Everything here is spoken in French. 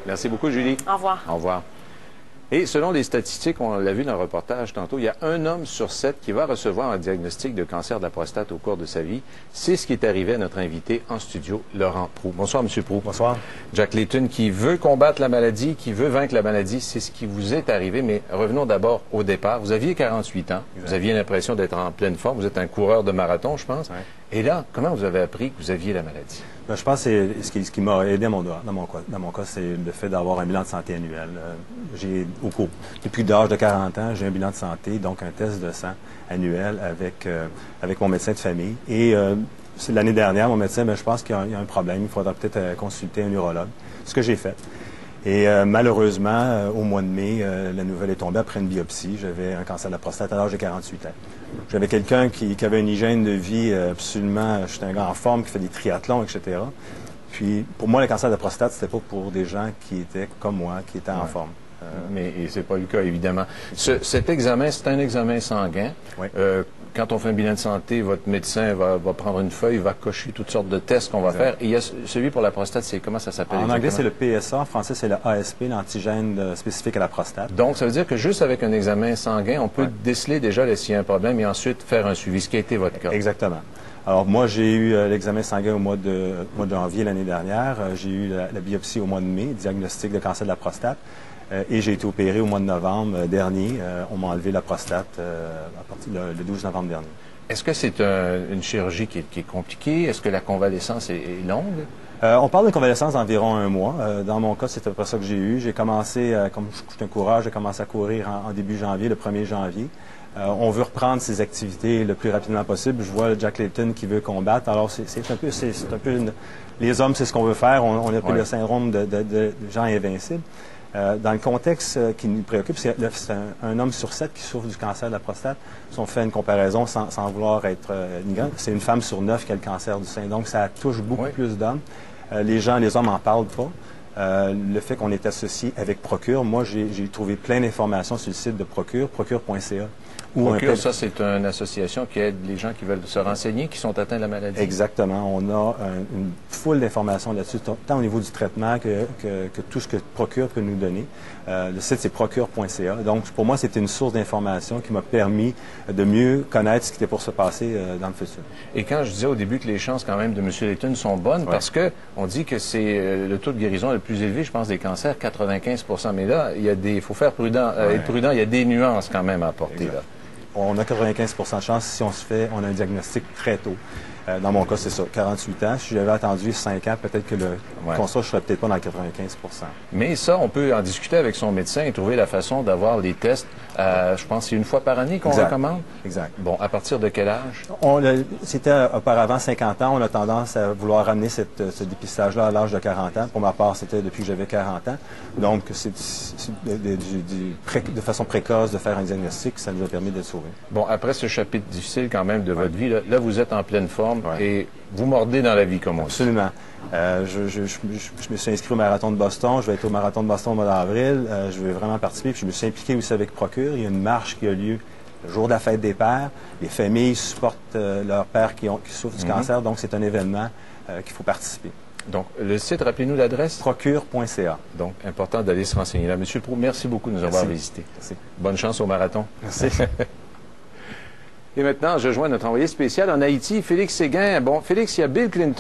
Merci beaucoup, Julie. Au revoir. Au revoir. Et selon les statistiques, on l'a vu dans le reportage tantôt, il y a un homme sur 7 qui va recevoir un diagnostic de cancer de la prostate au cours de sa vie. C'est ce qui est arrivé à notre invité en studio, Laurent Proulx. Bonsoir, M. Proulx. Bonsoir. Jack Layton, qui veut combattre la maladie, qui veut vaincre la maladie, c'est ce qui vous est arrivé. Mais revenons d'abord au départ. Vous aviez 48 ans. Exact. Vous aviez l'impression d'être en pleine forme. Vous êtes un coureur de marathon, je pense. Ouais. Et là, comment vous avez appris que vous aviez la maladie? Ben, je pense que ce qui m'a aidé dans mon cas, c'est le fait d'avoir un bilan de santé annuel. Depuis l'âge de 40 ans, j'ai un bilan de santé, donc un test de sang annuel avec mon médecin de famille. Et l'année dernière, mon médecin, je pense qu'il y a un problème, il faudra peut-être consulter un urologue. Ce que j'ai fait. Et malheureusement, au mois de mai, la nouvelle est tombée après une biopsie. J'avais un cancer de la prostate à l'âge de 48 ans. J'avais quelqu'un qui avait une hygiène de vie absolument... J'étais un gars en forme, qui fait des triathlons, etc. Puis, pour moi, le cancer de la prostate, c'était pas pour des gens qui étaient comme moi, qui étaient en forme. Mais c'est pas le cas, évidemment. Cet examen, c'est un examen sanguin. Oui. Quand on fait un bilan de santé, votre médecin va prendre une feuille, va cocher toutes sortes de tests qu'on va faire. Et il y a celui pour la prostate, c'est comment ça s'appelle? En anglais, c'est le PSA. En français, c'est le ASP, l'antigène spécifique à la prostate. Donc, ça veut dire que juste avec un examen sanguin, on peut déceler déjà s'il y a un problème et ensuite faire un suivi, ce qui a été votre cas. Exactement. Alors, moi, j'ai eu l'examen sanguin au mois de janvier l'année dernière. J'ai eu la biopsie au mois de mai, diagnostic de cancer de la prostate. Et j'ai été opéré au mois de novembre dernier. On m'a enlevé la prostate à partir le 12 novembre dernier. Est-ce que c'est une chirurgie qui est compliquée? Est-ce que la convalescence est longue? On parle de convalescence d'environ un mois. Dans mon cas, c'est à peu près ça que j'ai eu. J'ai commencé, comme je suis un coureur, j'ai commencé à courir en début janvier, le 1er janvier. On veut reprendre ses activités le plus rapidement possible. Je vois Jack Layton qui veut combattre. Alors, c'est un peu les hommes, c'est ce qu'on veut faire. On appelle le syndrome de gens invincibles. Dans le contexte qui nous préoccupe, c'est un homme sur 7 qui souffre du cancer de la prostate. Si on fait une comparaison sans vouloir être nigrant, c'est une femme sur 9 qui a le cancer du sein. Donc, ça touche beaucoup plus d'hommes. Les hommes n'en parlent pas. Le fait qu'on est associé avec Procure, moi, j'ai trouvé plein d'informations sur le site de Procure, procure.ca. Procure, ça, c'est une association qui aide les gens qui veulent se renseigner, qui sont atteints de la maladie. Exactement. On a une foule d'informations là-dessus, tant au niveau du traitement que tout ce que Procure peut nous donner. Le site, c'est procure.ca. Donc, pour moi, c'était une source d'information qui m'a permis de mieux connaître ce qui était pour se passer dans le futur. Et quand je disais au début que les chances, quand même, de M. Layton sont bonnes, parce que on dit que c'est le taux de guérison le plus élevé, je pense, des cancers, 95 %. Mais là, il faut faire prudent, être prudent. Il y a des nuances quand même à apporter, là. On a 95 % de chance si on a un diagnostic très tôt. Dans mon cas, c'est ça, 48 ans. Si j'avais attendu 5 ans, peut-être que le constat, je serais peut-être pas dans 95 %. Mais ça, on peut en discuter avec son médecin et trouver la façon d'avoir les tests. Je pense que c'est une fois par année qu'on recommande. Exact. Bon, à partir de quel âge? C'était auparavant 50 ans. On a tendance à vouloir ramener ce dépistage-là à l'âge de 40 ans. Pour ma part, c'était depuis que j'avais 40 ans. Donc, c'est de façon précoce de faire un diagnostic, ça nous a permis de le sauver. Bon, après ce chapitre difficile quand même de votre vie, là, vous êtes en pleine forme et vous mordez dans la vie, comme on dit. Absolument. Je me suis inscrit au marathon de Boston. Je vais être au marathon de Boston au mois d'avril. Je vais vraiment participer. Puis je me suis impliqué aussi avec Procure. Il y a une marche qui a lieu le jour de la fête des pères. Les familles supportent leurs pères qui souffrent du cancer. Donc, c'est un événement qu'il faut participer. Donc, le site, rappelez-nous l'adresse? Procure.ca. Donc, important d'aller se renseigner là. Monsieur Proulx, merci beaucoup de nous avoir visités. Merci. Bonne chance au marathon. Merci. Et maintenant, je joins notre envoyé spécial en Haïti, Félix Séguin. Bon, Félix, il y a Bill Clinton.